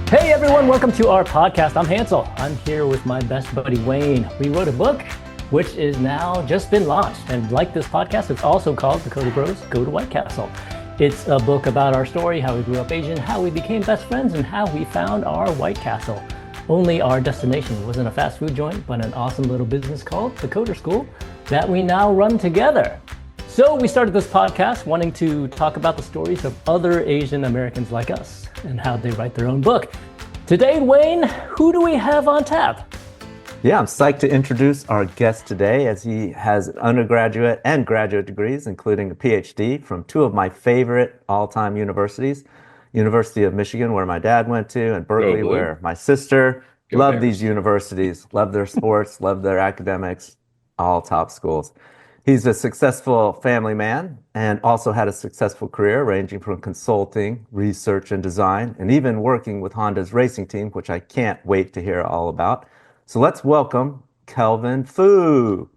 Hey everyone, welcome to our podcast. I'm Hansel. I'm here with my best buddy Wayne. We wrote a book which is now just been launched. And like this podcast, it's also called theCoderBros Go to White Castle. It's a book about our story, how we grew up Asian, how we became best friends, and how we found our White Castle. Only our destination wasn't a fast food joint, but an awesome little business called the Coder School that we now run together. So we started this podcast wanting to talk about the stories of other Asian Americans like us and how they write their own book. Today, Wayne, who do we have on tap? Yeah, I'm psyched to introduce our guest today, as he has undergraduate and graduate degrees, including a PhD from two of my favorite all-time universities, University of Michigan, where my dad went to, and Berkeley, where my sister. Love these universities, love their sports, love their academics, all top schools. He's a successful family man and also had a successful career ranging from consulting, research and design, and even working with Honda's racing team, which I can't wait to hear all about. So let's welcome Kelvin Fu.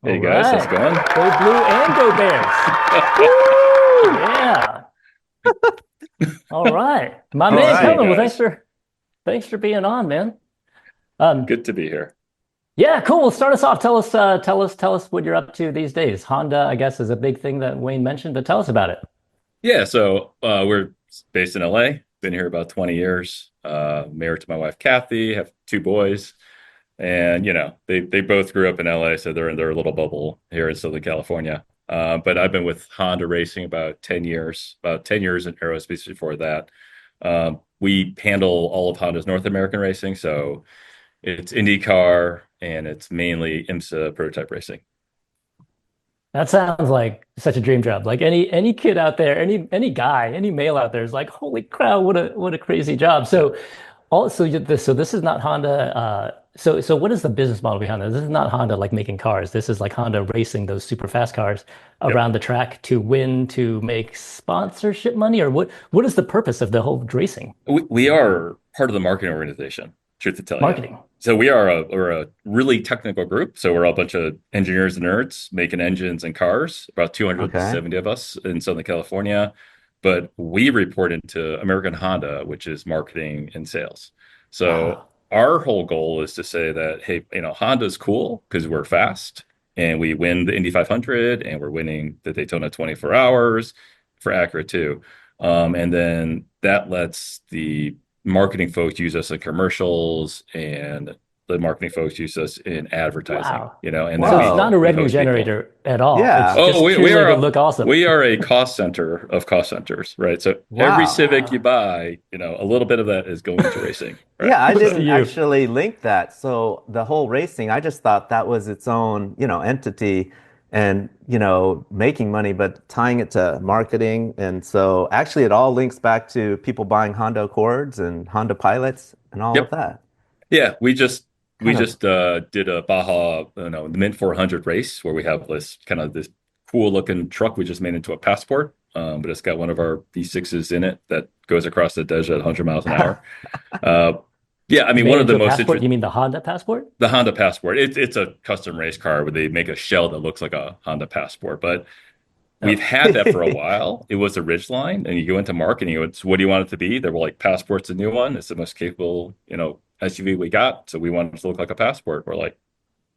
Hey guys, how's it going? Go Blue and go Bears. Yeah. All right. My man, right, Kelvin, well, thanks for being on, man. Good to be here. Yeah, cool. Well, start us off. Tell us what you're up to these days. Honda, I guess, is a big thing that Wayne mentioned, but tell us about it. Yeah, so we're based in LA. Been here about 20 years. Married to my wife Kathy. Have two boys, and they both grew up in LA, so they're in their little bubble here in Southern California. But I've been with Honda Racing about 10 years. About 10 years in aerospace before that. We handle all of Honda's North American racing, so it's IndyCar, and it's mainly IMSA prototype racing. That sounds like such a dream job. Like any kid out there, any guy, any male out there is like, holy crap, what a crazy job. So this is not Honda. So what is the business model behind this? This is not Honda like making cars. This is like Honda racing those super fast cars around the track to win, to make sponsorship money, or what is the purpose of the whole racing? We are part of the marketing organization. Truth to tell Marketing. you. So we're a really technical group. So we're all a bunch of engineers and nerds making engines and cars, about 270 of us in Southern California. But we report into American Honda, which is marketing and sales. So our whole goal is to say that, hey, Honda's cool because we're fast and we win the Indy 500 and we're winning the Daytona 24 hours for Acura too. And then that lets the marketing folks use us in commercials, and the marketing folks use us in advertising. Wow. And So then it's not a revenue generator at all. Yeah. It's just we are look awesome. We are a cost center of cost centers, right? So every Civic you buy, a little bit of that is going to racing. Right? Yeah, I didn't actually link that. So the whole racing, I just thought that was its own, entity and, making money, but tying it to marketing. And so actually it all links back to people buying Honda Accords and Honda Pilots and all of that. Yeah, we just did a Baja, the Mint 400 race where we have this cool looking truck we just made into a passport, but it's got one of our V6s in it that goes across the desert at 100 miles an hour. Yeah, I mean, one of the most interesting. You mean the Honda Passport? The Honda Passport. It's a custom race car where they make a shell that looks like a Honda Passport, but we've had that for a while. It was a Ridgeline, and you go into marketing. It's what do you want it to be? They were like, Passport's a new one. It's the most capable, SUV we got. So we want it to look like a Passport. We're like,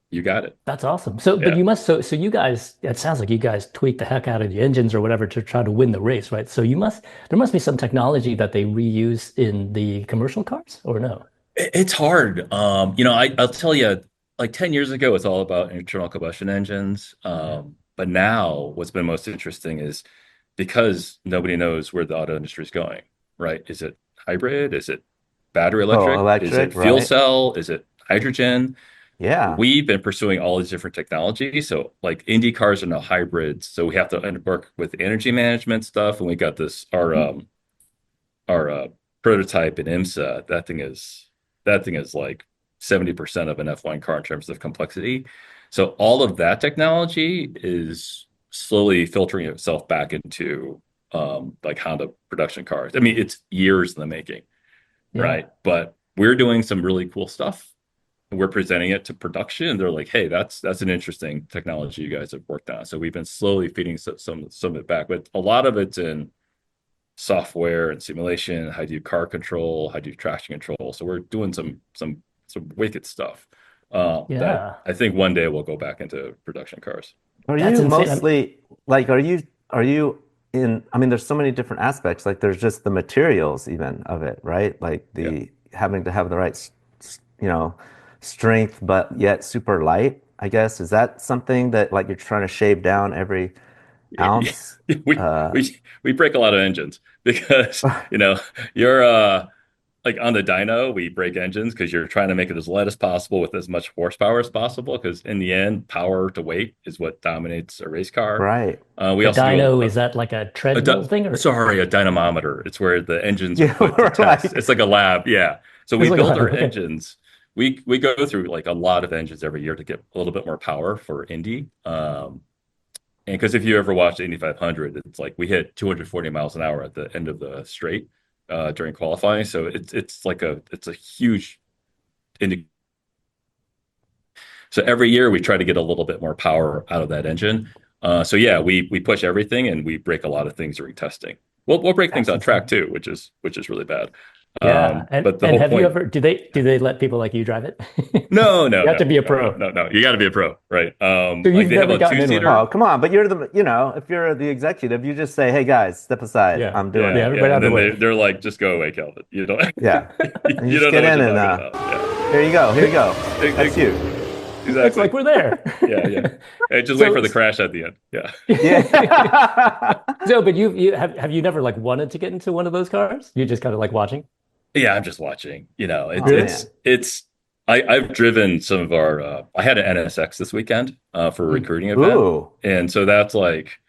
you got it. That's awesome. But you must, so you guys, it sounds like you guys tweak the heck out of the engines or whatever to try to win the race, right? So there must be some technology that they reuse in the commercial cars, or no? It's hard. I'll tell you, like 10 years ago, it's all about internal combustion engines. But now what's been most interesting is because nobody knows where the auto industry is going, right? Is it hybrid? Is it battery electric? Is it fuel cell? Is it hydrogen? Yeah. We've been pursuing all these different technologies. So like Indy cars are now hybrids. So we have to work with energy management stuff. And we got this, our prototype in IMSA. That thing is like 70% of an F1 car in terms of complexity. So all of that technology is slowly filtering itself back into like Honda production cars. I mean, it's years in the making, right? But we're doing some really cool stuff. We're presenting it to production, and they're like, "Hey, that's an interesting technology you guys have worked on." So we've been slowly feeding some of it back, but a lot of it's in software and simulation, how to do car control, how to do traction control. So we're doing some wicked stuff that Yeah, I think one day we'll go back into production cars. Are that's you insane. mostly like, are you in, I mean, there's so many different aspects. Like there's just the materials even of it, right? Like Yeah. the having to have the right, you know, strength, but yet super light, I guess. Is that something that like you're trying to shave down every Yeah, ounce? we Uh, we break a lot of engines because you're like on the dyno, we break engines because you're trying to make it as light as possible with as much horsepower as possible. Because in the end, power to weight is what dominates a race car. right. We The also do dyno, is that like a treadmill thing, or sorry, a dynamometer. It's where the engines are Yeah, put to test. right. It's like a lab, yeah. So it's we like build our okay, engines. We go through like a lot of engines every year to get a little bit more power for Indy. And because if you ever watch the Indy 500, it's like we hit 240 miles an hour at the end of the straight during qualifying. So it's a huge Indy. So every year we try to get a little bit more power out of that engine. So yeah, we push everything and we break a lot of things during testing. We'll break things that's on track insane. too, which is really bad. Yeah, But the and whole have you point, ever do they let people like you drive it? no, no, You have to no, be a no, no, pro. no, no. You got to be a pro, right? So Like you've they have never a gotten in one. Oh, two-seater. come on. But you're the, you know, if you're the executive, you just say, hey guys, step aside. Yeah. I'm doing Yeah, Yeah, it. yeah. everybody out And of the then way. they're like, just go away, Kelvin. You don't Yeah. And you you just don't know get what in you're and talking about. Yeah. here you go. Here you go. That's Ex- you. Looks like Exactly. we're there. Yeah, yeah. Hey, just wait So for the crash at the end. Yeah. Yeah. so but you have you never like wanted to get into one of those cars? You just kind of like watching? Yeah, I'm just watching. You know, Oh Really? man. I've driven some of our I had an NSX this weekend for a Mm. recruiting event. Ooh. And so that's like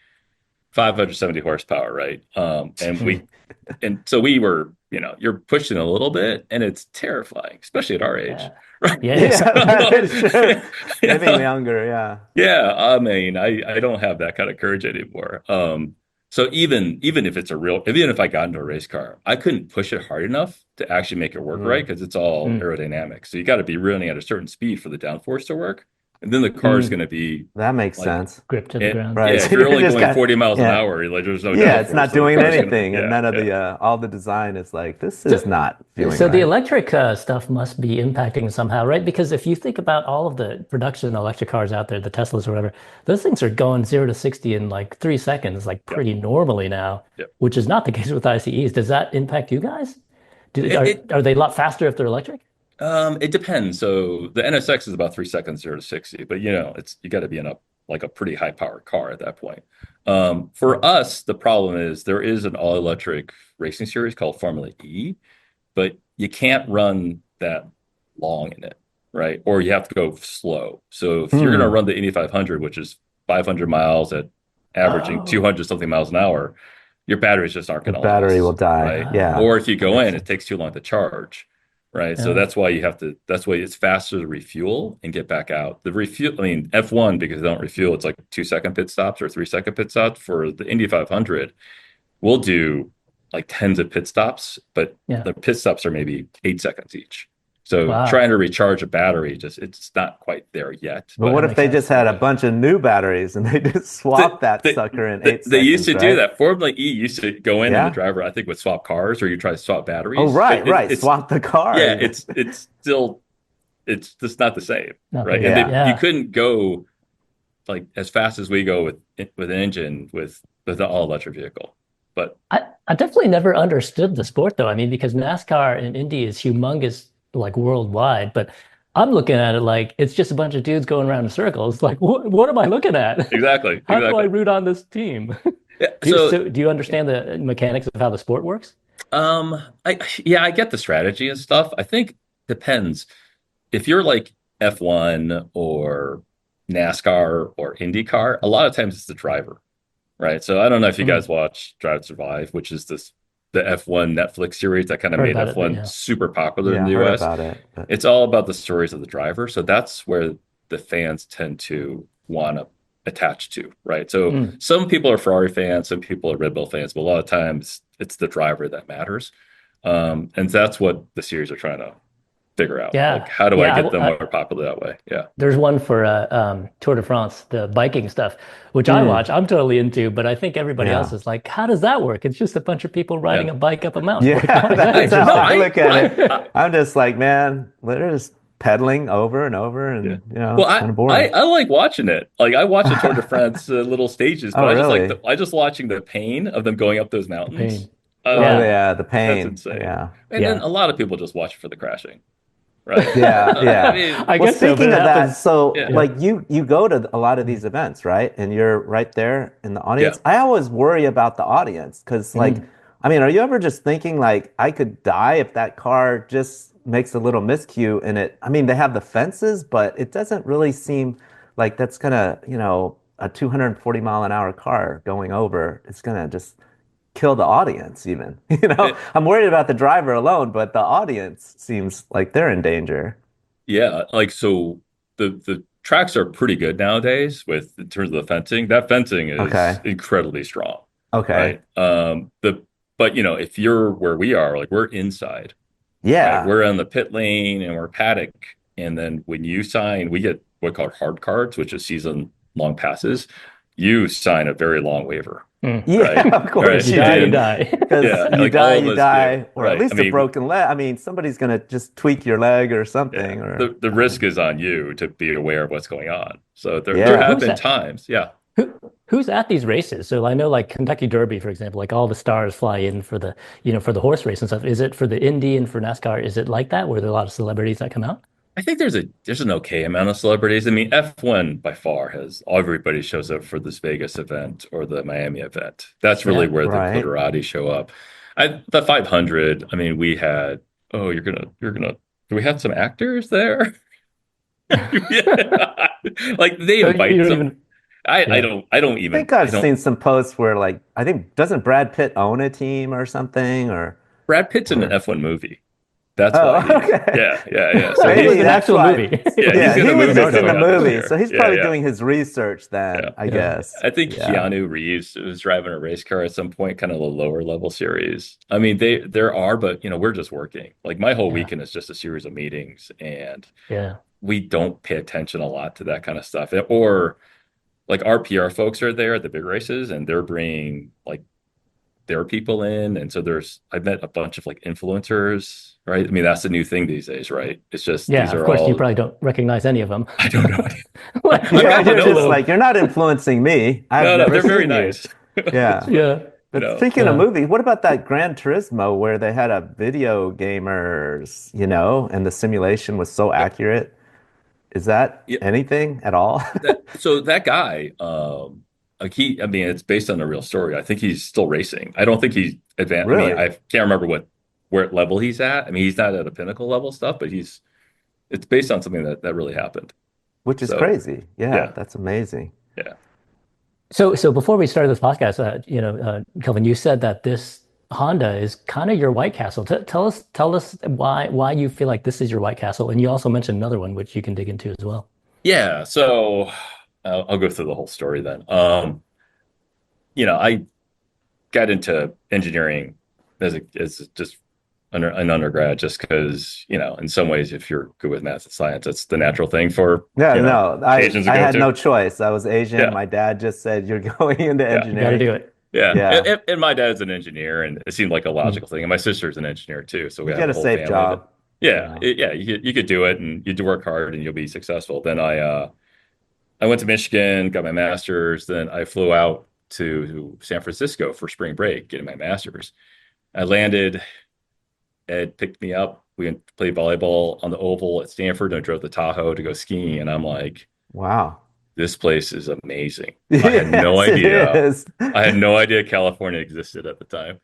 570 horsepower, right? Mm. And so we were, you know, you're pushing a little bit and it's terrifying, especially at our age. Yeah. Right. Yeah. Yeah, So, that is true. you Maybe know, younger, yeah. yeah, I mean, I don't have that kind of courage anymore. So even if it's even if I got into a race car, I couldn't push it hard enough to actually make it work right Mm, because it's all Mm. aerodynamic. So you got to be running at a certain speed for the downforce to work, and then the car is Mm. going to be that makes like, sense. Grip to the it, ground. yeah. Right. If So you're you're only just going kind of, 40 miles an yeah. hour, like there's no Yeah, it's downforce, not so the doing car's going to, anything. And yeah, none of yeah. the all the design is like, this So is not feeling so the right. electric stuff must be impacting somehow, right? Because if you think about all of the production electric cars out there, the Teslas or whatever, those things are going 0 to 60 in like 3 seconds, like Yep, pretty normally now, yep. which is not the case with ICEs. Does that impact you guys? It, it Are they a lot faster if they're electric? it depends. So the NSX is about 3 seconds 0 to 60, but you know, you got to be in a like a pretty high powered car at that point. For us, the problem is there is an all electric racing series called Formula E, but you can't run that long in it, right? Or you have to go slow. So if you're going to Hmm. run the Indy 500, which is 500 miles at averaging Oh, 200 something miles an hour, your batteries just aren't The going to battery will last, die. right? Yeah, ah, Or if you that go makes in, it sense. takes too long to charge, right? So yeah. that's why it's faster to refuel and get back out. The refuel, I mean, F1, because they don't refuel, it's like 2 second pit stops or 3 second pit stops. For the Indy 500, we'll do like tens of pit stops, but Yeah. the pit stops are maybe 8 seconds each. So Wow. trying to recharge a battery, it's not quite there yet. But That what But if makes they just sense. had a yeah, bunch of new batteries and they just they, swap that they, sucker in eight they used seconds, to do right? that. Formula E used to go in and the Yeah. driver, I think, would swap cars or you try to swap Oh, batteries. But right, right. it's Swap the yeah, car. it's still it's just not the same, Not the right? And same. Yeah. you Yeah. couldn't go like as fast as we go with an engine with an all electric vehicle. But I definitely never understood the sport though. I mean, because NASCAR and Indy is humongous, like worldwide, but I'm looking at it like it's just a bunch of dudes going around in circles. Like, what am I looking at? exactly, How do I exactly. root on this team? Yeah, Do you understand the mechanics of how the sport works? I yeah, I get the strategy and stuff. I think depends. If you're like F1 or NASCAR or IndyCar, a lot of times it's the driver, right? So I don't know if you Hmm. guys watch Drive to Survive, which is the F1 Netflix series that kind of Heard made about it, but F1 yeah. super popular in Yeah, I the heard US. about it. But It's all about the stories of the driver. So that's where the fans tend to want to attach to, right? So Mm. some people are Ferrari fans, some people are Red Bull fans, but a lot of times it's the driver that matters. And that's what the series are trying to figure out. Like, Yeah. how do I Yeah. get them more popular that way? Yeah. There's one for Tour de France, the biking stuff, which I Mm, watch. I'm totally into, but I think everybody else yeah. is like, how does that work? It's just a bunch of people riding Yeah. a bike up a mountain. Like, Yeah, how is that that's how No, I interesting? look at I it. I'm just like, man, they're just pedaling over and over, yeah. and Well, it's kind of boring. I like watching it. Like, I watch the Tour de France little stages, Oh, but really? I just watching the pain of them going up those The mountains. pain. Oh, Uh, Yeah. yeah, the that's pain. insane. Yeah. And then Yeah. a lot of people just watch it for the crashing, right? Yeah, I yeah. mean, I Well, guess so, but speaking it of that, happens. so yeah, Yeah. like you go to a lot of these events, right? And you're right there in the yeah. audience. I always worry about the audience because like, Mm. I mean, are you ever just thinking like I could die if that car just makes a little miscue and I mean, they have the fences, but it doesn't really seem like that's gonna, a 240-mile-an-hour car going over, it's gonna just kill the audience even. It, I'm worried about the driver alone, but the audience seems like they're in danger. yeah, like so the tracks are pretty good nowadays with in terms of the fencing. That fencing is Okay. incredibly strong, Okay. right? But if you're where we are, like we're inside, right? Yeah. We're on the pit lane and we're paddock. And then when you sign, we get what called hard cards, which is season long passes. You sign a very long waiver, Mm. Yeah, right? of All course right. You you die, you do. And die. Because yeah, like all of you us do, die, or at right? I least a mean, broken leg. I mean, somebody's gonna just tweak your leg or yeah, something, or the risk is on you to be aware of what's going on. So there So yeah. have who's been that? times, yeah. Who's at these races? So I know like Kentucky Derby, for example, like all the stars fly in for for the horse race and stuff. Is it for the Indy and for NASCAR? Is it like that where there are a lot of celebrities that come out? I think there's an okay amount of celebrities. I mean, F1 by far has everybody shows up for this Vegas event or the Miami event. That's really Yeah. where the Right. Coderati show up. The 500, I mean, we had, oh, do we have some actors there? Yeah. Like they So you invite don't some. even, yeah. I think I've seen some posts where like I think doesn't Brad Pitt own a team or something Brad Pitt's in an or F1 movie. That's why oh, he's, okay. yeah. So It was Maybe an that's actual why. movie. It he's Yeah, wasn't got he a was movie just in coming the out this movie, year. so he's Yeah, probably yeah. doing his research Yeah. then, I Yeah. guess. I think Yeah. Keanu Reeves was driving a race car at some point, kind of the lower level series. I mean, there are, but we're just working. Like my whole Yeah. weekend is just a series of meetings, and Yeah. we don't pay attention a lot to that kind of stuff. Or like our PR folks are there at the big races, and they're bringing like their people in, and so I've met a bunch of like influencers, right? I mean, that's the new thing these days, right? It's just Yeah. these Of are course, you all probably don't recognize any of them. I don't know. I've Yeah, gotten to you're know just them. like you're not influencing me. I've No, never they're very seen you. nice. Yeah. It's funny, Yeah. But speaking of Yeah. movies, what about that Gran Turismo where they had a video gamers, and the simulation was so Yeah. accurate? Is that Yeah. anything at all? So that guy, like I mean, it's based on a real story. I think he's still racing. I don't think he's advanced. I mean, Really? I can't remember where level he's at. I mean, he's not at a pinnacle level stuff, but it's based on something that really happened. Which is So crazy. Yeah, yeah, that's amazing. yeah, So before we started this podcast, Kelvin, you said that this Honda is kind of your White Castle. Tell us why you feel like this is your White Castle, and you also mentioned another one which you can dig into as well. yeah. So I'll go through the whole story then. I got into engineering as just an undergrad, just because in some ways, if you're good with math and science, it's the natural thing for Yeah, no, Asians to I go had to. no choice. I was Asian. Yeah, My dad just said you're going into yeah. You got to engineering. do it. Yeah, Yeah, and my dad's an engineer, and it seemed like a Mm. logical thing. And my sister's an engineer too, so we you have get a a whole safe family that, job. yeah, Yeah. yeah, you could do it, and you do work hard, and you'll be successful. Then I went to Michigan, got my master's. Then I flew out to San Francisco for spring break, getting my master's. I landed. Ed picked me up. We went to play volleyball on the oval at Stanford, and I drove to Tahoe to go skiing. And I'm like, Wow. this place is amazing. I had no Yes, it idea. is. I had no idea California existed at the time.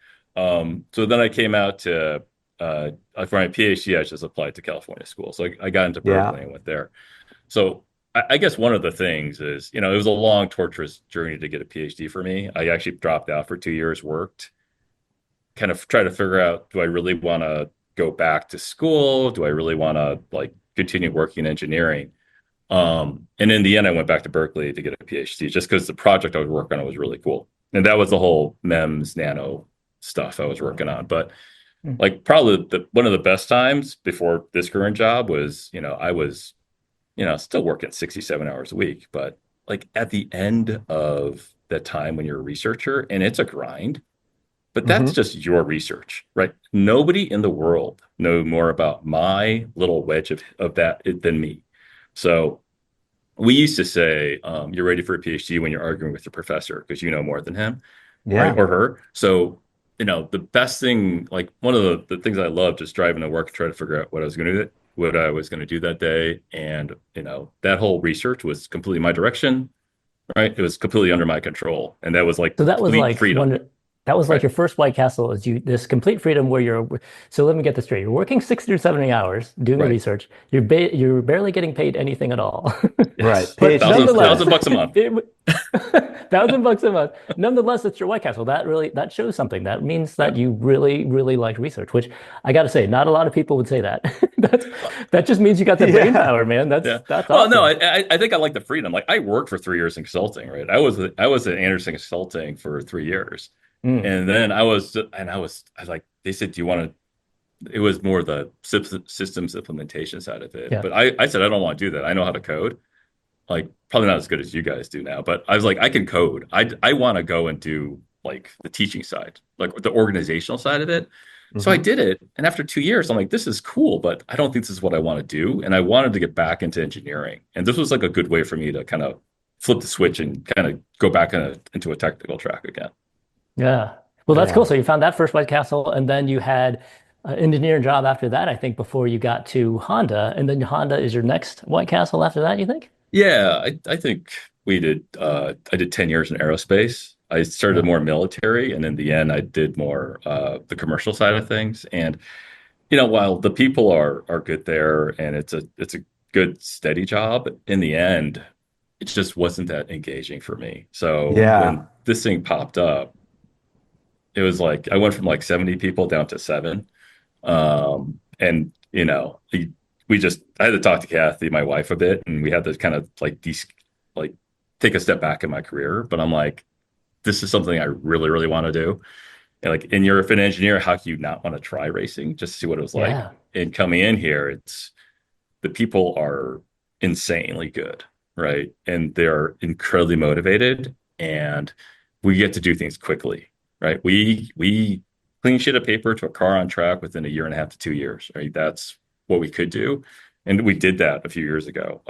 So then I came out to for my PhD. I just applied to California school, so I got into Yeah. Berkeley and went there. So I guess one of the things is, it was a long, torturous journey to get a PhD for me. I actually dropped out for 2 years, worked, kind of try to figure out, do I really want to go back to school? Do I really want to like continue working in engineering? And in the end, I went back to Berkeley to get a PhD just because the project I was working on was really cool. And that was the whole MEMS nano stuff I was working on. But Mm. Like probably one of the best times before this current job was, I was, still working 67 hours a week, but like at the end of that time when you're a researcher and it's a grind, but that's Hmm. just your research, right? Nobody in the world know more about my little wedge of that than me. So we used to say, you're ready for a PhD when you're arguing with your professor because you know more than him, right? Yeah. Or her. So, the best thing, like one of the things I loved just driving to work, try to figure out what I was going to do that day. And, that whole research was completely my direction, right? It was completely under my control. And that was like So that was complete like freedom, that was like right? your first White Castle is you this complete freedom where so let me get this straight. You're working 60 or 70 hours doing the Right. research. You're barely getting paid anything at all. Right. Yes. But PhD nonetheless, Thousand student. bucks a month. $1,000 a month. Nonetheless, it's your White Castle. That shows something. That means Yeah. that you really, really like research, which I got to say, not a lot of people would say that. That's that just means you got the brain Yeah. power, man. Yeah. That's Well, no, awesome. I think I like the freedom. Like I worked for 3 years in consulting, right? I was at Anderson Consulting for 3 years. Mm, And then I was like, they said, do you want to, it was more the systems implementation side of it. yeah. But I said, I don't want to do that. I know how to code. Like probably not as good as you guys do now, but I was like, I can code. I want to go and do like the teaching side, like the organizational side of it. So I Hmm. did it. And after 2 years, I'm like, this is cool, but I don't think this is what I want to do. And I wanted to get back into engineering. And this was like a good way for me to kind of flip the switch and kind of go back into a technical track again. Yeah. Well, that's cool. Yeah. So you found that first White Castle, and then you had an engineering job after that, I think, before you got to Honda. And then Honda is your next White Castle after that, you think? Yeah, I think I did 10 years in aerospace. I started Yeah. more military, and in the end, I did more the commercial side of things. And while the people are good there, and it's a good steady job, in the end, it just wasn't that engaging for me. So Yeah. when this thing popped up, it was like I went from like 70 people down to seven. And I had to talk to Kathy, my wife, a bit, and we had to kind of like take a step back in my career. But I'm like, this is something I really, really want to do. And you're an engineer, how can you not want to try racing just to see what it was like? Yeah. And coming in here, it's the people are insanely good, right? And they're incredibly motivated, and we get to do things quickly, right? We clean sheet of paper to a car on track within a year and a half to 2 years, right? That's what we could do. And we did that a few years ago.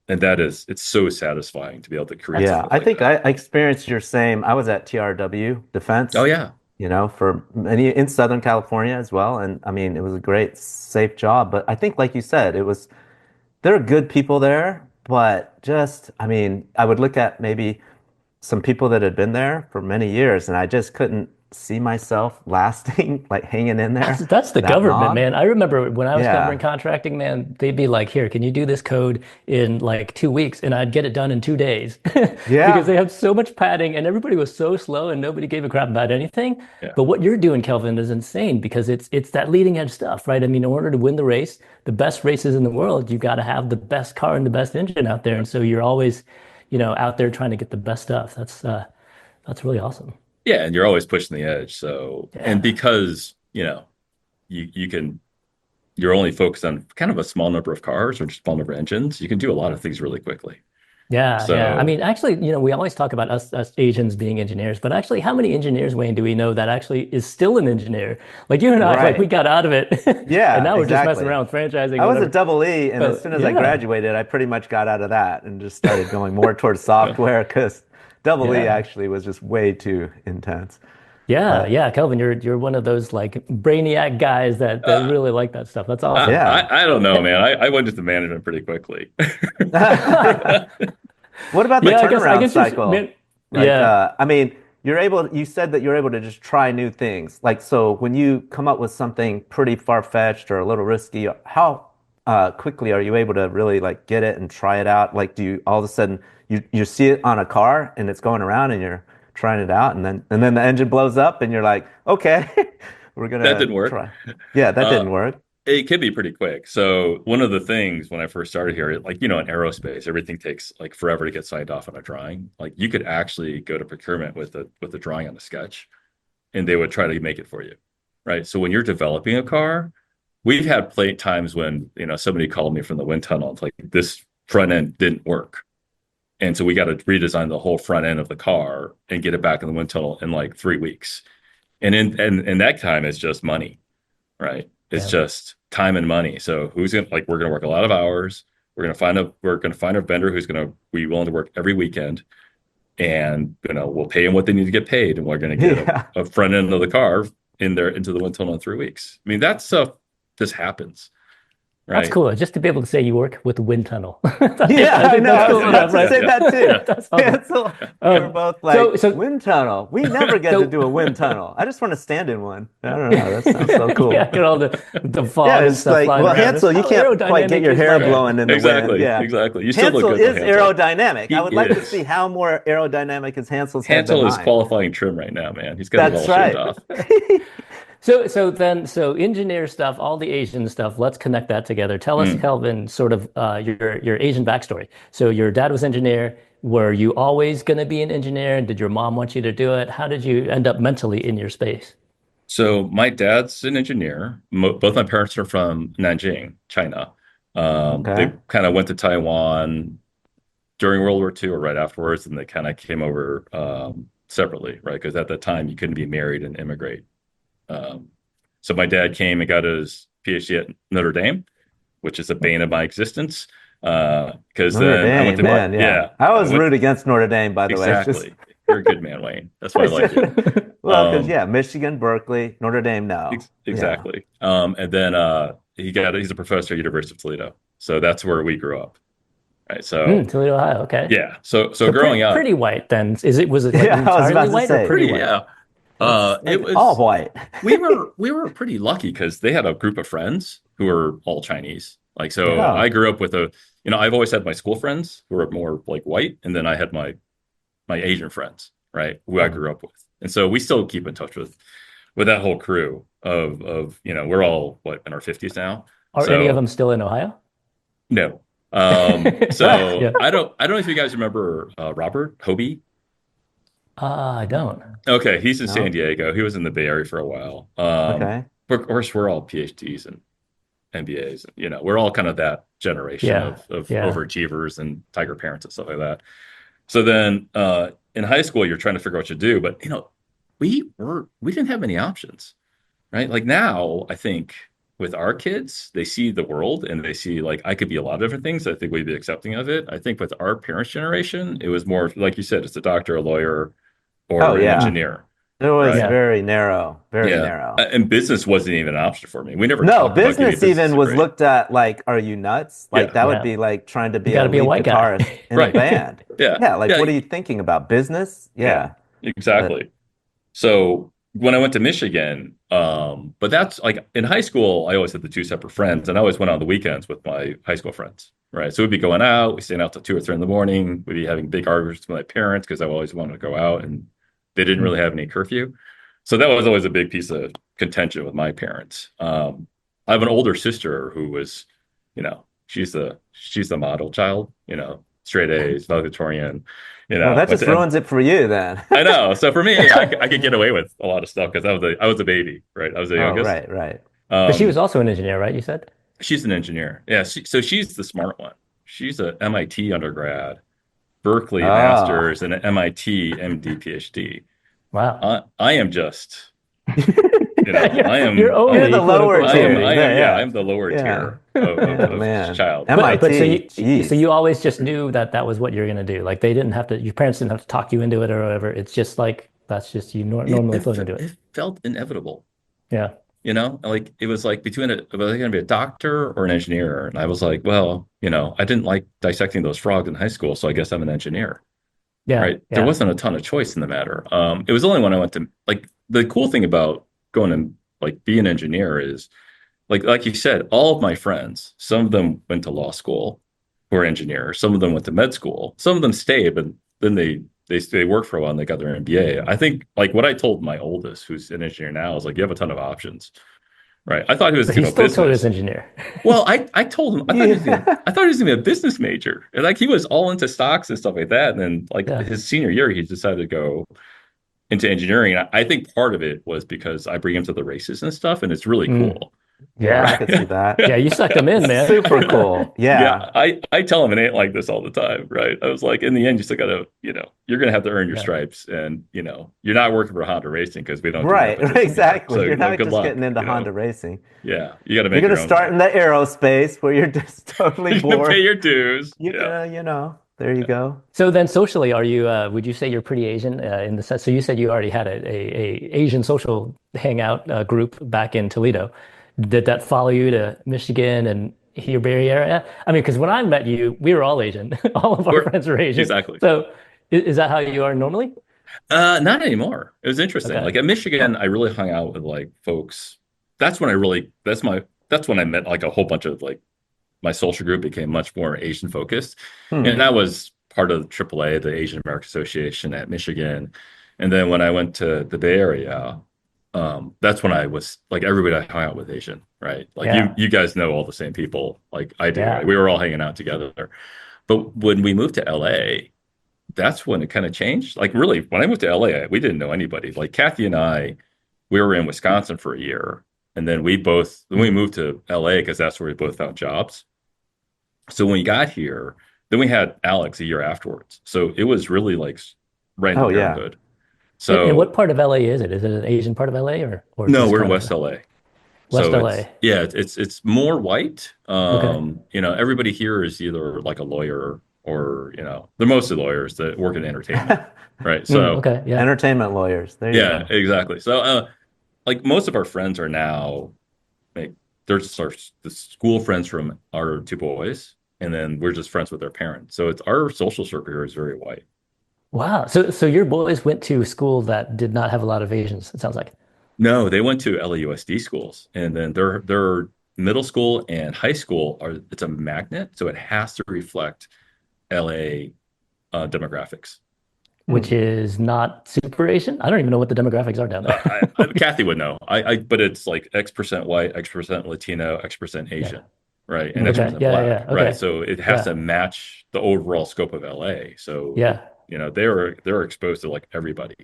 And it's so satisfying to be able to create Yeah. something I like think that. I experienced your same. I was at TRW Oh Defense, yeah. for many in Southern California as well. And I mean, it was a great, safe job. But I think, like you said, there are good people there, but just, I mean, I would look at maybe some people that had been there for many years, and I just couldn't see myself lasting, like hanging in That's there that's the that government, long. man. I remember when I was covering Yeah. contracting, man, they'd be like, "Here, can you do this code in like 2 weeks?" And I'd get it done in 2 days because Yeah. they have so much padding and everybody was so slow and nobody gave a crap about anything. Yeah. But what you're doing, Kelvin, is insane because it's that leading edge stuff, right? I mean, in order to win the race, the best races in the world, you got to have the best car and the best engine out there. Yeah. And so you're always, out there trying to get the best stuff. That's really awesome. Yeah. And you're always pushing the edge. So, and Yeah. because, you can you're only focused on kind of a small number of cars or just small number of engines, you can do a lot of things really quickly. Yeah, yeah. I So mean, actually, we always talk about us Asians being engineers, but actually, how many engineers, Wayne, do we know that actually is still an engineer? Like you and I, like we Right. got out of it, and Yeah, now we're just messing exactly. around with franchising I and was a whatever. double E, and as But soon as I yeah, graduated, I pretty much got out of that and just started going more towards software because double E yeah, actually was just way too intense. yeah, But yeah. Kelvin, you're one of those like brainiac guys that uh, really like that stuff. That's I, awesome. yeah. I I don't know, man. I went into management pretty quickly. What about the Yeah, I turnaround guess cycle? man, Like, yeah. I mean, you said that you're able to just try new things. Like, so when you come up with something pretty far-fetched or a little risky, how quickly are you able to really like get it and try it out? Like, do you all of a sudden you see it on a car and it's going around and you're trying it out and then the engine blows up and you're like, okay, we're That gonna didn't work. try. Yeah, that Uh, didn't work. it can be pretty quick. So one of the things when I first started here, like, in aerospace, everything takes like forever to get signed off on a drawing. Like you could actually go to procurement with a drawing on a sketch and they would try to make it for you. right? So when you're developing a car, we've had times when, somebody called me from the wind tunnel. It's like this front end didn't work. And so we got to redesign the whole front end of the car and get it back in the wind tunnel in like 3 weeks. And that time is just money, right? It's just time and money. So we're gonna work a lot of hours. We're gonna find a vendor who's gonna be willing to work every weekend, and we'll pay them what they need to get paid, and we're gonna get a front end of the car into the wind tunnel in 3 weeks. I mean, that stuff just happens. Right. That's cool. Just to be able to say you work with the wind tunnel. Yeah, I know. I was about to say that too. Yeah, that's awesome. So we're both like, wind tunnel. We never get to do a wind tunnel. I just want to stand in one. I don't know. That sounds so cool. Yeah, get all the fog and it's stuff like, flying well, around. Hansel, you can't quite get your hair blowing in the wind. Yeah, exactly. You still Hansel look good is with Hansel. aerodynamic. I would like to see how more aerodynamic is Hansel's head than Hansel is mine. qualifying trim right now, man. He's got it all shaved off. So engineer stuff, all the Asian stuff, let's connect that together. Tell us, Kelvin, sort of your Asian backstory. So your dad was engineer. Were you always going to be an engineer? Did your mom want you to do it? How did you end up mentally in your space? So my dad's an engineer. Both my parents are from Nanjing, China. They kind of went to Taiwan during World War II or right afterwards, and they kind of came over separately, right? Because at the time you couldn't be married and immigrate. So my dad came and got his PhD at Notre Dame, which is the bane of my existence. Because then I went to I always root against Notre Dame, by the way. Exactly. You're a good man, Wayne. That's why I like you. Well, because Michigan, Berkeley, Notre Dame, no. Exactly. And then he's a professor at University of Toledo. So that's where we grew up. Right. So Toledo, Ohio. Okay. Yeah. So growing up, pretty white then. Was it like entirely white or pretty white? Yeah. It was all white. we were pretty lucky because they had a group of friends who were all Chinese. Like, so I grew up with I've always had my school friends who were more like white, and then I had my Asian friends, right, who I grew up with. And so we still keep in touch with that whole crew of we're all in our 50s now. Are any of them still in Ohio? No. So I don't know if you guys remember Robert Hobie. I don't. Okay, he's in San Diego. He was in the Bay Area for a while. Of course, we're all PhDs and MBAs. We're all kind of that generation of overachievers and tiger parents and stuff like that. So then in high school, you're trying to figure out what to do, but we didn't have many options, right? Like now, I think with our kids, they see the world and they see like I could be a lot of different things. I think we'd be accepting of it. I think with our parents' generation, it was more like you said, it's a doctor, a lawyer, or an engineer. It was very narrow, very narrow. And business wasn't even an option for me. We never business even was looked at like, are you nuts? Like that would be like trying to be a white guitarist in a band. What are you thinking about? Business? Yeah. Exactly. So when I went to Michigan, but that's like in high school, I always had the two separate friends, and I always went on the weekends with my high school friends, right? So we'd be going out, we'd staying out till 2 or 3 in the morning. We'd be having big arguments with my parents because I always wanted to go out, and they didn't really have any curfew. So that was always a big piece of contention with my parents. I have an older sister who was, she's the model child, straight A's, valedictorian. Well, that just ruins it for you then. I know. So for me, I could get away with a lot of stuff because I was a baby, right? I was the youngest. Right. But she was also an engineer, right? You said? She's an engineer. Yeah. So she's the smart one. She's an MIT undergrad, Berkeley master's, and an MIT MD PhD. Wow. I am just, you're the lower tier. I'm the lower tier of child. MIT. So you always just knew that was what you're going to do. Like your parents didn't have to talk you into it or whatever. It's just like, that's just you normally flow into it. It felt inevitable. Yeah. Like it was like was I going to be a doctor or an engineer? And I was like, well, I didn't like dissecting those frogs in high school, so I guess I'm an engineer. Yeah. Right. Yeah. There wasn't a ton of choice in the matter. It was only when I went to the cool thing about going and be an engineer is like you said, all of my friends, some of them went to law school who are engineers, some of them went to med school, some of them stayed, but then they worked for a while and they got their MBA. I think what I told my oldest, who's an engineer now, is like, you have a ton of options. Right. I thought he was still told his engineer. Well, I told him I thought he was gonna be a business major. And he was all into stocks and stuff like that. And then his senior year, he decided to go into engineering. And I think part of it was because I bring him to the races and stuff, and it's really Mm. cool. I Yeah. could see that. Yeah, you sucked them in, man. Super cool. Yeah. Yeah, I tell him it ain't like this all the time, right? I was like, in the end, you still gotta, you're gonna have to earn your Yeah. stripes, and you're not working for Honda Racing because we don't do Right. nepotism here. Exactly. So, You're not good just luck. getting into Honda racing. Yeah, you got to You're make going your to own start way. in the aerospace where you're just totally You gotta pay bored. your dues. You're Yeah. gonna, there you go. So then socially, are you, would you say you're pretty Asian in the sense? So you said you already had a Asian social hangout group back in Toledo. Did that follow you to Michigan and your Bay Area? I mean, because when I met you, we were all Asian. All of our Or friends were Asian. exactly. So is that how you are normally? Not anymore. It was interesting. Okay. Like at Michigan, I really hung out with like folks. That's when I really that's when I met like a whole bunch of like my social group became much more Asian focused. And Hmm. that was part of AAA, the Asian American Association at Michigan. And then when I went to the Bay Area, that's when I was like everybody I hung out with Asian, right? Like Yeah. you guys know all the same people like I do, right? Yeah. We were all hanging out together. But when we moved to LA, that's when it kind of changed. Like really, when I moved to LA, we didn't know anybody. Like Kathy and I, we were in Wisconsin for a year, and then we moved to LA because that's where we both found jobs. So when we got here, then we had Alex a year afterwards. So it was really like Oh random yeah. parenthood. And what So part of LA is it? Is it an Asian part of LA or no, just we're in kind West of LA. West So LA? it's more white. Okay. Everybody here is either like a lawyer or, they're mostly lawyers that work in entertainment, right? So Okay. Yeah. Entertainment lawyers. There you yeah, go. exactly. So like most of our friends are now like they're just the school friends from our two boys, and then we're just friends with their parents. So it's our social circle here is very white. Wow. So your boys went to school that did not have a lot of Asians, it sounds like. No, they went to LAUSD schools, and then their middle school and high school are it's a magnet, so it has to reflect LA demographics. Which Hmm. is not super Asian. I don't even know what the demographics are down there. Kathy would know. But it's like X% white, X% Latino, X% Yeah. Asian, right, and Okay. X% Yeah. black, Yeah. right. Okay. So it has to Yeah. match the overall scope of LA. So Yeah. they're exposed to like everybody.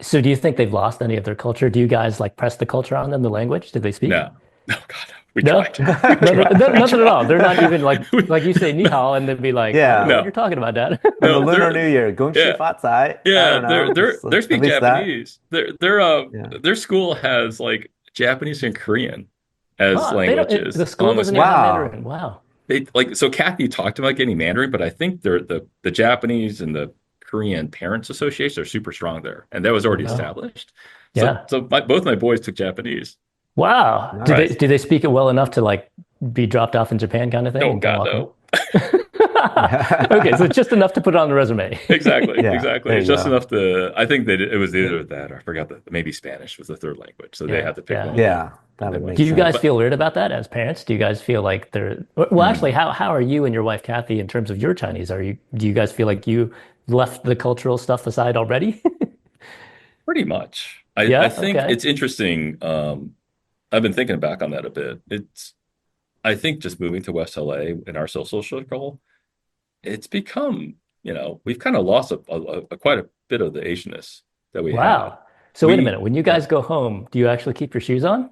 So do you think they've lost any of their culture? Do you guys like press the culture on them, the language? Did they speak? No, no, God, no. We No? tried. We tried. We Nothing at all. They're not even tried. like you say ni hao and they'd be like, I don't know Yeah. what No, you're talking about, Dad. And the no. Lunar New Year, Gong Xi Yeah, Fa Cai. I yeah. don't know. It's They're at speak least that. Japanese. Their Yeah. their school has like Japanese and Korean as Wow, they don't the languages school along with doesn't even have Wow. Mandarin. Wow. they like so Kathy talked about getting Mandarin, but I think they're the Japanese and the Korean Parents Association are super strong there, and that was already Oh, established. So yeah. both my boys took Japanese, Wow. right? Do they speak it well enough to like be dropped off in Japan kind of thing Oh and can God, walk home? no. Okay, so just enough to put it on the resume. Exactly, Yeah. exactly. There It's you just go. enough to. I think it was either that or I forgot that maybe Spanish was the third language, so they Yeah, had to pick yeah. one, Yeah. and That they would went make Do you for it. guys sense. But feel weird about that as parents? Do you guys feel like they're well, actually, mm, how are you and your wife Kathy in terms of your Chinese? Do you guys feel like you left the cultural stuff aside already? pretty much, I Yeah, think okay. it's interesting. I've been thinking back on that a bit. I think just moving to West LA in our social circle, it's become, we've kind of lost quite a bit of the Asianness that we had. Wow. So wait a minute. When you Yeah. guys go home, do you actually keep your shoes on?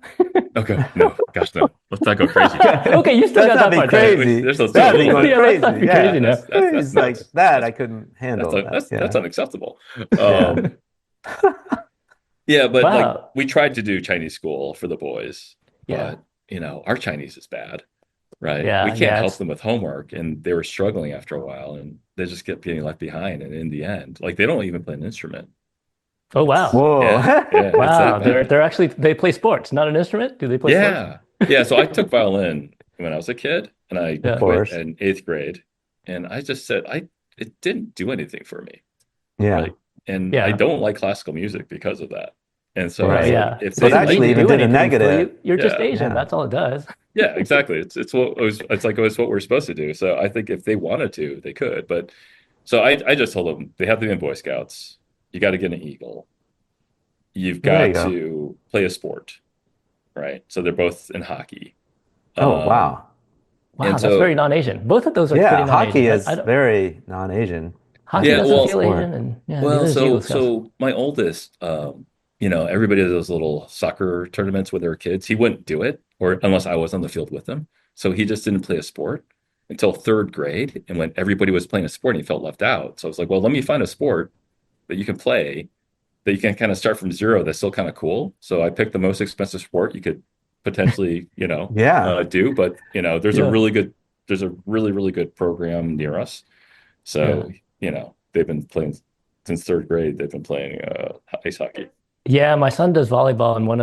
Okay. No, gosh, no. Let's not go crazy yet. Okay, you still That's got not that be part done. crazy. There's still a That'd be little going Yeah, bit. let's not crazy. be Yeah. crazy now. That's He's like that. I that's couldn't handle that. that's Yeah. unacceptable. Yeah. Um, yeah, but like Wow. we tried to do Chinese school for the boys, Yeah. but our Chinese is bad, right? We Yeah, can't yeah, help it's them with homework, and they were struggling after a while, and they just kept getting left behind. And in the end, like they don't even play an instrument. oh It's wow. Whoa. yeah, it's Wow. that They're bad. they're actually they play sports, not an instrument. Do they play sports? Yeah. Yeah. So I took violin when I was a kid and I Of Yeah. quit course. in eighth grade. And I just said, it didn't do anything for me. Yeah. Right. And I Yeah. don't like classical music because of that. And so I was Right. Right. like, Yeah. if So It it they doesn't like mean actually to even do did a anything for negative. you. You're just yeah, Asian. Yeah. That's all it does. yeah, exactly. It's like it was what we're supposed to do. So I think if they wanted to, they could. But so I just told them they have to be in Boy Scouts. You got to get an Eagle. You've There you got go. to play a sport, right? So they're both in hockey. Oh, Um, wow. Wow, and that's very so non-Asian. Both of those are pretty Yeah. non-Asian. Hockey I is don't. very non-Asian. Hockey Yeah, doesn't Interesting feel sport. Asian, and yeah, well, neither does Eagle so Scouts. so my oldest, everybody does those little soccer tournaments with their kids. He wouldn't do it, or unless I was on the field with him. So he just didn't play a sport until third grade. And when everybody was playing a sport, he felt left out. So I was like, well, let me find a sport that you can play that you can kind of start from zero. That's still kind of cool. So I picked the most expensive sport you could potentially, Yeah. do. But Yeah, there's a really, really good program near us. yeah. So, they've been playing since third grade. They've been playing ice hockey. Yeah, my son does volleyball, and one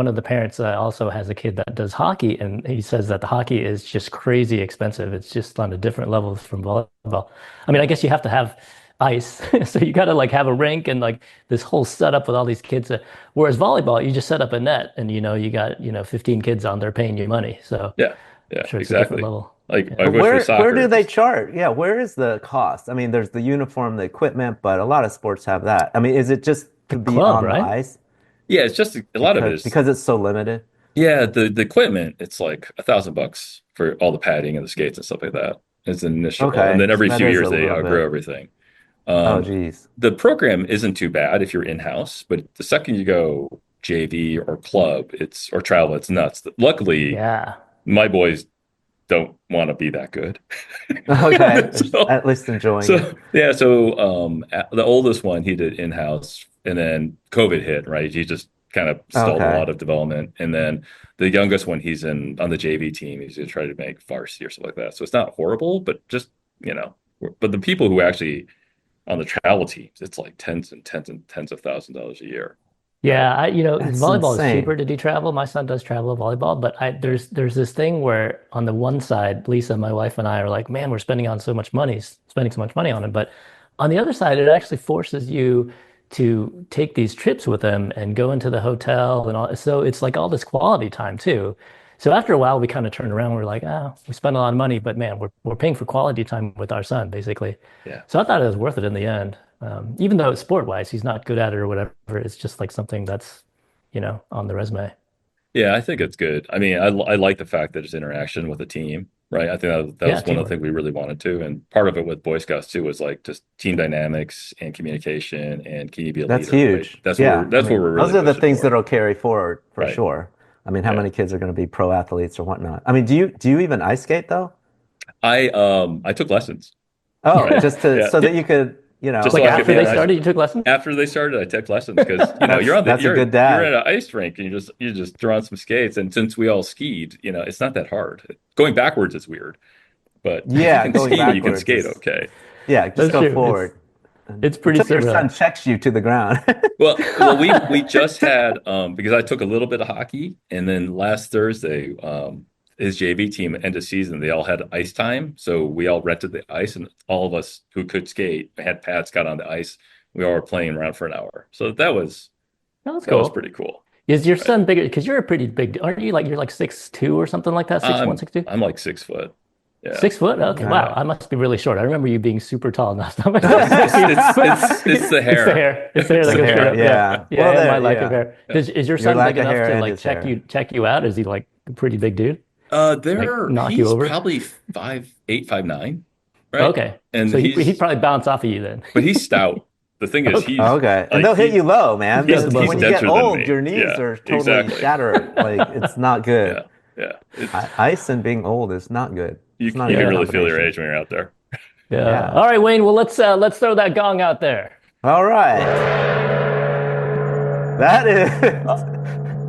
of the parents also has a kid that does hockey, and he says that the hockey is just crazy expensive. It's just on a different level from volleyball. I mean, I guess you have to have ice, so you got to like have a rink and like this whole setup with all these kids. Whereas volleyball, you just set up a net, and you got 15 kids on there paying you money. So Yeah, I'm yeah, sure it's a different exactly. level. Like Yeah. I But wish with where soccer, do they just charge? Yeah, where is the cost? I mean, there's the uniform, the equipment, but a lot of sports have that. I mean, is it just The to be club, on the right? ice yeah, it's just a lot of it is because it's so limited? yeah, the equipment, it's like $1,000 for all the padding and the skates and stuff like that. It's an initial, and Okay, then so every that few is a years they little outgrow bit. everything. Oh, Um, geez. the program isn't too bad if you're in-house, but the second you go JV or club, or travel, it's nuts. Luckily, Yeah. my boys don't want to be that good. Okay, it's So, at least enjoying it. so yeah, so the oldest one he did in-house, and then COVID hit, right? He just kind of stalled a Okay. lot of development. And then the youngest one, he's in on the JV team. He's gonna try to make varsity or something like that. So it's not horrible, but just, but the people who actually on the travel teams, it's like tens and tens and tens of $1,000s a year. Right. Yeah, That's volleyball is cheaper insane. to do travel. My son does travel volleyball, but Yeah. there's this thing where on the one side, Lisa, my wife, and I are like, man, we're spending so much money on it. But on the other side, it actually forces you to take these trips with them and go into the hotel and all. So it's like all this quality time too. So after a while, we kind of turn around. We're like, we spent a lot of money, but man, we're paying for quality time with our son, basically. Yeah. So I thought it was worth it in the end. Even though sport-wise, he's not good at it or whatever, it's just like something that's, on the resume. Yeah, I think it's good. I mean, I like the fact that it's interaction with the team, right? I think that Yeah, was one of the teamwork. things we really wanted to. And part of it with Boy Scouts too was like just team dynamics and communication and can you be a That's leader, right? huge. Yeah, I That's what mean, we're those really are the pushing things for. that'll carry forward for Right. sure. I mean, how Yeah. many kids are going to be pro athletes or whatnot? I mean, do you even ice skate though? I took lessons, Oh, right? just to Yeah. so that you could, Just Like so I could after be they an ice started, you took lessons? after they started, I took lessons because that's a good you're dad. at an ice rink and you just throw on some skates, and since we all skied, it's not that hard. Going backwards is weird, but if you Yeah, can going ski, you can backwards skate is okay. yeah, just That's go true. forward It's pretty until your son similar. checks you to the ground. Well, we just had because I took a little bit of hockey, and then last Thursday, his JV team end of season, they all had ice time, so we all rented the ice, and all of us who could skate had pads, got on the ice. We all were playing around for an hour, so No, that's that was cool. pretty cool. Is your Right? son bigger? Because you're a pretty big, aren't you? Like you're like 6'2" or something like that, 6'1", 6'2"? I'm like 6 foot. Yeah, 6 foot? Okay, wow. Okay. yeah. I must be really short. I remember you being super tall last time I No, talked to you. it's the It's the hair. hair. It's the hair It's that The the goes straight hair, up. hair. Yeah. yeah. Yeah, Well, and my there, lack of yeah. hair. Yeah. Is your Your son big lack of enough hair to and like his hair. check you out? Is he like a pretty big dude? Like knock you He's over? probably 5'8", 5'9", right? Okay. And So he'd probably bounce off of you then. but he's stout. The thing is, Okay. Okay. And like they'll hit you low, man. Just above he's When you him. get denser than old, me. your knees Yeah, are totally exactly. shattered. Like it's not Yeah, good. yeah. Ice and being old is not good. It's not a You can good Yeah. really feel your combination. age when you're out there. Yeah. Yeah. All right, Wayne. Well, let's throw that gong out there. All right. That is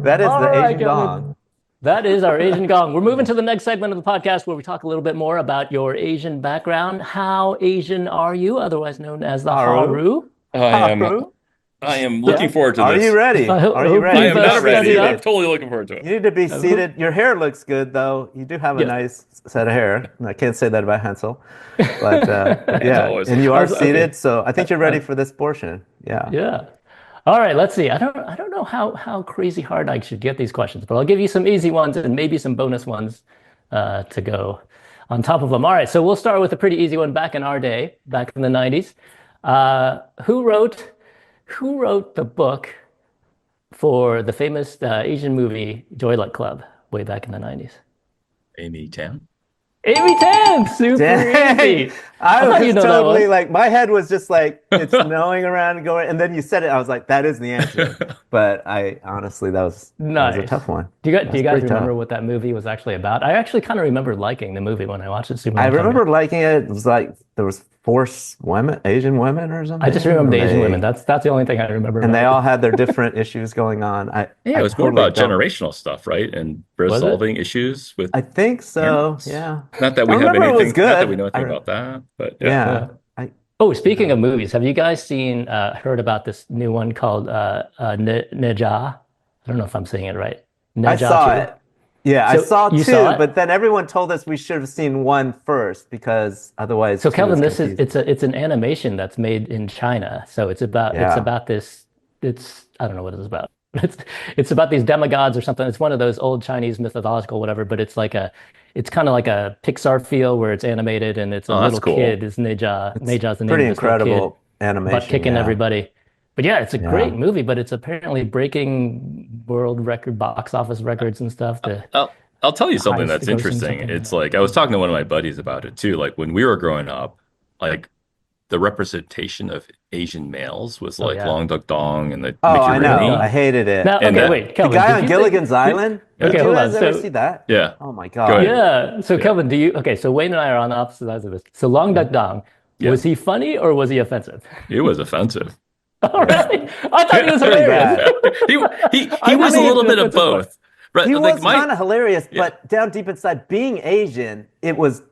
that is the All right, Asian Kelvin. gong. That is our Asian gong. We're moving to the next segment of the podcast where we talk a little bit more about your Asian background. How Asian are you, otherwise known as the Haru. Haru? I am Haru. I am Yeah. looking forward to Are you this. I ready? Are you hope I ready? you've am You not gotta be ready, studied but I'm up. seated. totally looking forward to You it. need to be I hope- seated. Your hair looks good though. You do have a Yeah. nice set of hair. I can't say that about Hansel, but It's yeah. always And you are Okay. seated, so I think you're ready Uh, for this portion. Yeah. yeah. All right, let's see. I don't know how crazy hard I should get these questions, but I'll give you some easy ones and maybe some bonus ones to go on top of them. All right, so we'll start with a pretty easy one back in our day, back in the 90s. Uh, who wrote who wrote the book for the famous Asian movie Joy Luck Club way back in the 90s? Amy Tan. AB10, super Dang. easy. I thought was you know that totally one. like, my head was just like, it's knowing around and going. And then you said it. I was like, that is the answer. But I honestly, that was a Nice. tough one. Do That's you guys pretty tough. remember what that movie was actually about? I actually kind of remember liking the movie when I watched it super I long time ago. remember liking it. It was like there was four women, Asian women or I just something, remember the and Asian women. they That's the only thing I remember and about they it. all had their different issues going on. I Yeah, I it was more totally about don't. generational stuff, right? And Was it? resolving issues with I think so. parents. Yeah. Not that I we have remember it was anything, not that we good. know anything about that, but yeah. Yeah. Yeah. I Oh, you speaking of know movies, have you guys heard about this new one called Neja? I don't know if I'm saying it right. I Neja saw 2. it. Yeah, I So saw you saw two, it? but then everyone told us we should have seen one first because otherwise So two Kelvin, is this is confusing. it's an animation that's made in China. So it's Yeah. about this I don't know what it's about. It's it's about these demigods or something. It's one of those old Chinese mythological whatever, but it's kind of like a Pixar feel where it's animated and it's a Oh, that's little kid cool. is Neja. It's Neja's the name pretty of this little kid, incredible butt animation. kicking Yeah. everybody. But yeah, it's a great Yeah. movie, but it's apparently breaking world record box office records and stuff. The I'll tell you something highest that's grossing interesting. something. It's like I was talking to one of my buddies about it too. Like when we were growing up, like the representation of Asian males was Oh like yeah. Long Duck Dong and the Oh, Mickey I Oh my know. Rooney I God. hated it. Now, and okay, that. wait, The Kelvin, guy did on you think? Gilligan's Island? Yeah, Did Okay, you hold on. guys ever see that? yeah. Oh my Go God. ahead. Yeah. So Yeah, Kelvin, do you? Okay, so Wayne and I are on the opposite sides of this. So Long Yeah. Duck Dong, yeah. was he funny or was he offensive? It was offensive. Oh, Yeah. really? I thought he was Pretty hilarious. bad. He I was thought a he was little the bit of offensive part. both, right? He Like was my kind of hilarious, yeah, but down deep inside, being Asian, it was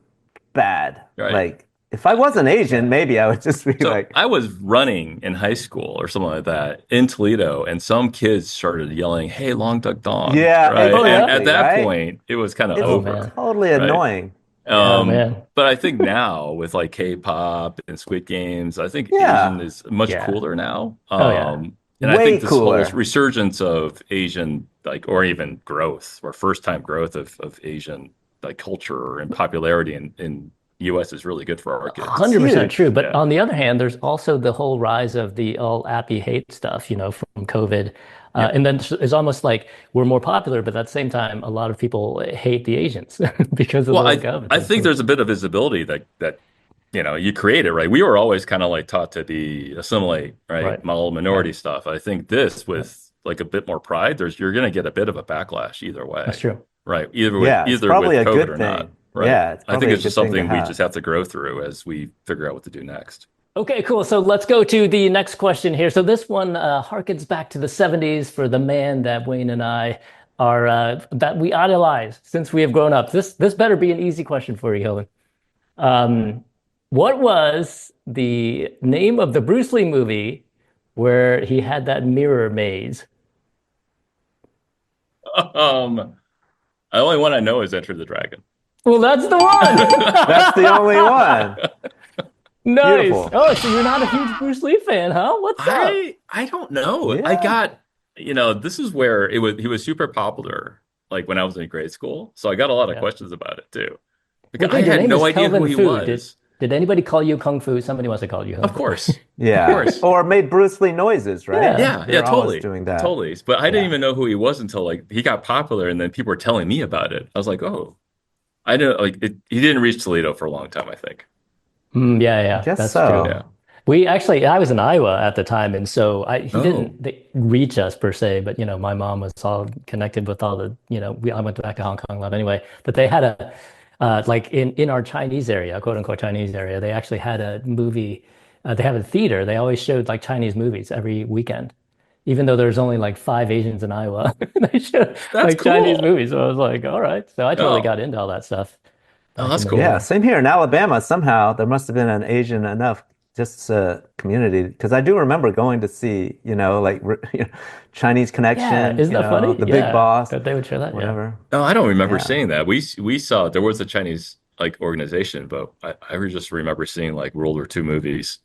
bad. right. Like, if I wasn't Asian, Yeah. maybe I would just be So like, I was running in high school or something like that in Toledo, and some kids started yelling, "Hey, Long Duck Dong!" yeah, Right? Oh And at yeah. exactly, that right? point, it was kind of It's Oh over, man. totally right? annoying. Oh Yeah. man. But I think now with like K-pop and Squid Games, I think Asian Yeah. is much Yeah. cooler now. Oh yeah. And I Way think this whole cooler. resurgence of Asian, like, or even growth or first time growth of Asian like culture and popularity in US is really good for our It's kids. 100% huge. true. But Yeah. on the other hand, there's also the whole rise of the all appy hate stuff, from COVID. Yep. And then it's almost like we're more popular, but at the same time, a lot of people hate the Asians because of the Well, whole COVID I thing. think So, there's a bit of visibility that you create it, right? We were always kind of like taught to be assimilate, right? right, Model right. minority stuff. I think this Yep, with like a bit more pride, you're going to get a bit of a backlash either that's way, true. right? Either with Yeah, it's either probably with a COVID good or not, thing. right? Yeah, it's I think probably a it's just good thing to something we have. just have to grow through as we figure out what to do next. Okay, cool. So let's go to the next question here. So this one harkens back to the 70s for the man that Wayne and I are that we idolize since we have grown up. This better be an easy question for you, Helen. Um, what was the name of the Bruce Lee movie where he had that mirror maze? Um, the only one I know is Enter the Dragon. Well, that's the That's the only one. one. Nice. Beautiful. Oh, so you're not a huge Bruce Lee fan, huh? What's up? I don't know. I Yeah. got, this is where he was super popular, like when I was in grade school. So I got a lot of Yeah. questions about it too. Because I Okay, your had name no is idea who Kelvin he Fu. Did was. did anybody call you Kung Fu? Somebody must have called you Kung Of Fu. course. Of Yeah. course. Or made Bruce Lee noises, right? Yeah. Yeah, They're always totally. doing that. Totally. But I didn't Yeah. even know who he was until like he got popular and then people were telling me about it. I was like, oh, I know he didn't reach Toledo for a long time, I think. Yeah, I yeah, guess that's true. Yeah. so. I was in Iowa at the time, and so he Oh. didn't reach us per se, but my mom was all connected with all the, I went back to Hong Kong a lot anyway, but they had like in our Chinese area, quote unquote Chinese area, they actually had a movie, they have a theater, they always showed like Chinese movies every weekend, even though there's only like 5 Asians in Iowa, they showed That's like Chinese cool. movies, so I was like, all right, so I totally Oh, got into all that stuff oh, back in that's the Yeah, cool. day. same here in Alabama. Somehow there must have been an Asian enough just community because I do remember going to see, like Chinese Yeah, Connection, isn't that funny? The Big Yeah, Boss, that they would show that, yeah. whatever. No, I don't remember Yeah. seeing that. We saw there was a Chinese like organization, but I just remember seeing like World War II movies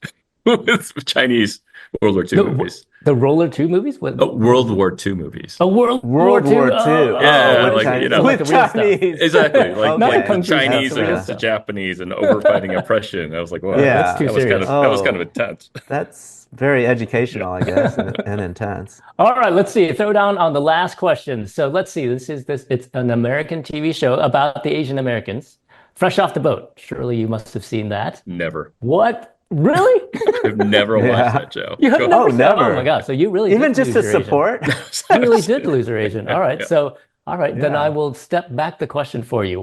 with Chinese World War II The movies. the Roller 2 movies? Oh, World War II movies. A World War World II. War Oh, II. oh, Oh, Yeah, with with like Chinese, so like the with real stuff. Chinese. Exactly. Not the Like Okay, the kung fu stuff, that's Chinese the real against the stuff. Japanese and overfighting oppression. I was like, wow, That's yeah. too serious. that was kind of Oh, intense. that's very Yeah. educational, I guess, and intense. All right, let's see. Throw down on the last question. So let's see. It's an American TV show about the Asian Americans. Fresh Off the Boat. Surely you must have seen that. Never. What? Really? I've never watched that show. You have Go never ahead. seen, never. oh my God. So you really Even did just lose to your agent. support? You really did lose your agent. All right. Yeah. So, all right, then Yeah. I will step back the question for you.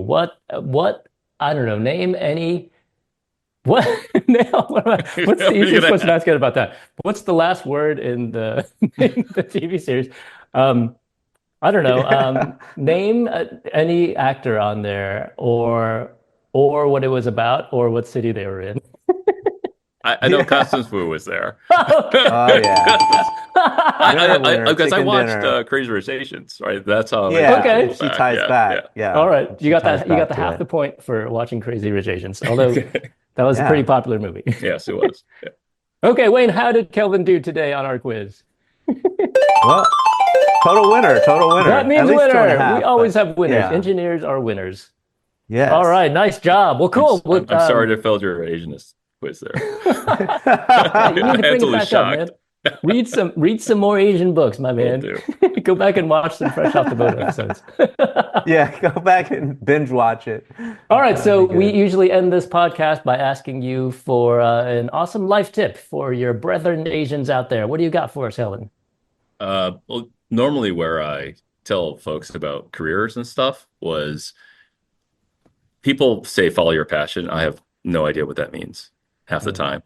I don't know, name any, what, what's What the are you easiest gonna question to ask? ask you about that? What's the last word in in the TV series? Um, I don't know. Yeah. Name any actor on there or what it was about or what city they were in. I know Yeah. Constance Wu was there. Okay. Oh yeah. Winner, I winner, because I chicken watched dinner. Crazy Rich Asians, right? That's how it Yeah, Okay. traced she back. ties Yeah, yeah. back. Yeah, All right. she ties You got back the to half it. the point for watching Crazy Rich Asians, although Okay. that was a pretty Yeah. popular movie. Yes, it was. Yeah. Okay, Wayne, how did Kelvin do today on our quiz? Well, total winner, total That winner. At means least two and a winner. We half, always but have winners. yeah. Engineers are winners. All Yes. right, nice job. Well, cool. I'm sorry to failed your Asianist quiz there. Yeah, you need to bring it Mentally back up, shocked. man. Read some more Asian books, my Will man. do. Go back and watch some Fresh Off the Boat episodes. Yeah, go back and binge watch it. All right, That'd so be we good. usually end this podcast by asking you for an awesome life tip for your brethren Asians out there. What do you got for us, Helen? Well, normally where I tell folks about careers and stuff was people say follow your passion. I have no idea what that means half the Mm. time,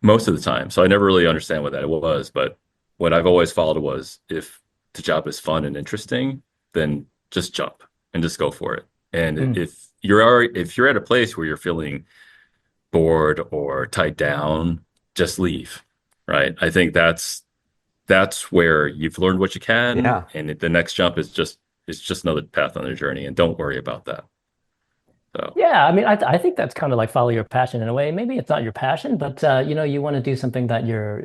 most of the time. So I never really understand what that was. But what I've always followed was if the job is fun and interesting, then just jump and just go for it. And Mm. if you're at a place where you're feeling bored or tied down, just leave. Right. I think that's where you've learned what you can, Yeah. and the next jump is just another path on the journey, and don't worry about that. So Yeah, I mean, I think that's kind of like follow your passion in a way. Maybe it's not your passion, but you want to do something that you're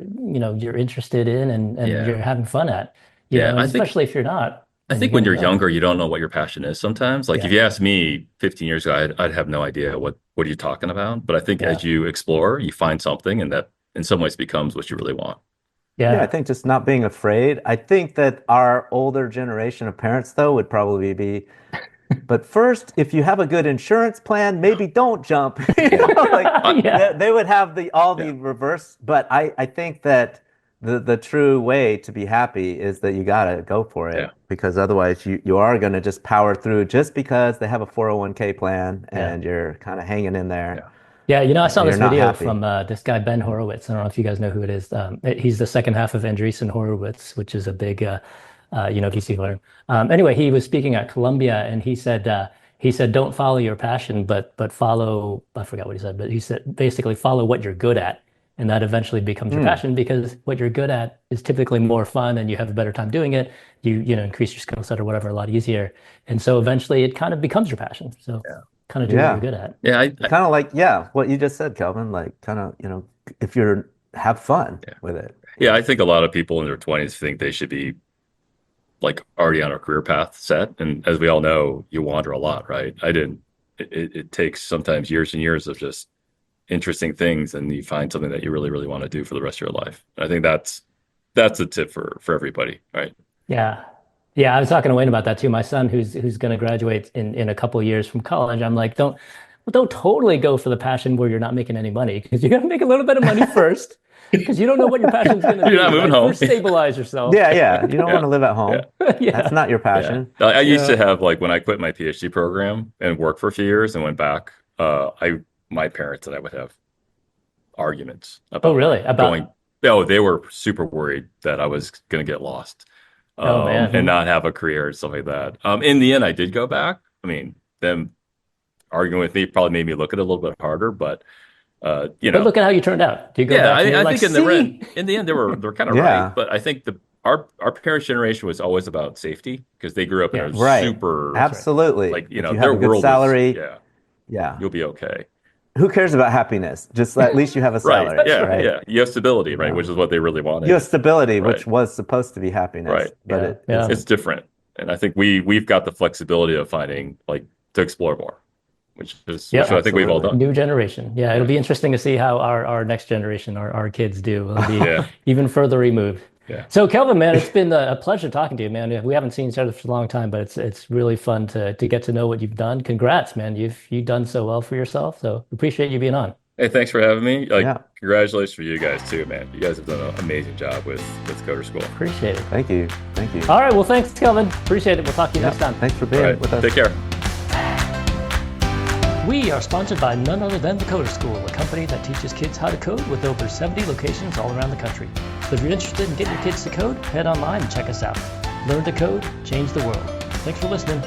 interested in and you're yeah, having fun at, yeah. and especially if you're not, I then you think when gotta you're go. younger, you don't know what your passion is sometimes. Like if Yeah, you asked me 15 years ago, I'd have no idea what are you talking about. But I think yeah, as you explore, you find something, and that in some ways becomes what you really want. Yeah, I yeah, think just not being afraid. I think that our older generation of parents, though, would probably be, but first, if you have a good insurance plan, maybe don't jump. Like I, yeah, they would have the yeah, reverse. But I think that the true way to be happy is that you gotta go for yeah, it because otherwise you are gonna just power through just because they have a 401k plan yeah. and you're kind of hanging in there yeah. Yeah, I saw and you're this not video happy. from this guy Ben Horowitz. I don't know if you guys know who it is. He's the second half of Andreessen Horowitz, which is a big, VC firm. Anyway, he was speaking at Columbia, and he said, "Don't follow your passion, but follow." I forgot what he said, but he said basically follow what you're good at, and that eventually becomes your Hmm. passion because what you're good at is typically more fun, and you have a better time doing it. You increase your skill set or whatever a lot easier, and so eventually it kind of becomes your passion. So kind of do what you're Yeah. good at. Yeah, Kind of like, yeah, what you just said, Kelvin, like kind of, if you're have fun yeah. with it. Yeah, I think a lot of people in their 20s think they should be like already on a career path set. And as we all know, you wander a lot, right? I didn't. It takes sometimes years and years of just interesting things, and you find something that you really, really want to do for the rest of your life. And I think that's a tip for everybody, right? Yeah. Yeah, I was talking to Wayne about that too. My son, who's going to graduate in a couple of years from college, I'm like, don't totally go for the passion where you're not making any money because you got to make a little bit of money first because you don't know what your passion's going to You're not be, moving right? home. First, stabilize yourself. Yeah, yeah. You don't want Yeah, to live at yeah, home. That's Yeah. not your yeah. passion. I used to Yeah. have like when I quit my PhD program and worked for a few years and went back. I my parents and I would have arguments Oh, about really? going. About, Oh, they were super worried that I was going to get lost, oh man. and not have a career and stuff like that. In the end, I did go back. I mean, them arguing with me probably made me look at it a little bit harder, but uh, you But know, look at how you turned out. Do you go yeah, back and you're I like, think see? in the end they're kind of right. Yeah, But I think our parents' generation was always about safety because they grew up in Yeah, a right. super that's right. Absolutely. like If you have their a good world was salary, yeah, yeah. you'll be okay. Who cares about happiness? Just at least you have a Right. salary, That's Yeah. right. right? Yeah. You have stability, You right? Which know, is what they really you wanted. have stability, Right. which was supposed to be happiness, Right. but Yeah. it Yeah. It's isn't. different. And I think we've got the flexibility of finding like to explore more, which Yep. I think we've all Absolutely. done. New generation. Yeah, it'll Yeah. be interesting to see how our next generation, our kids do. It'll be Yeah. even further removed. Yeah. So Kelvin, man, it's been a pleasure talking to you, man. We haven't seen each other for a long time, but it's really fun to get to know what you've done. Congrats, man. You've done so well for yourself. So appreciate you being on. Hey, thanks for having me. Yeah. Congratulations for you guys too, man. You guys have done an amazing job with Coder School. Appreciate it. Thank you. Thank you. All right. Well, thanks, Kelvin. Appreciate it. We'll talk to you next time. Thanks for being with us. Take care. We are sponsored by none other than the Coder School, a company that teaches kids how to code with over 70 locations all around the country. So if you're interested in getting your kids to code, head online and check us out. Learn to code, change the world. Thanks for listening.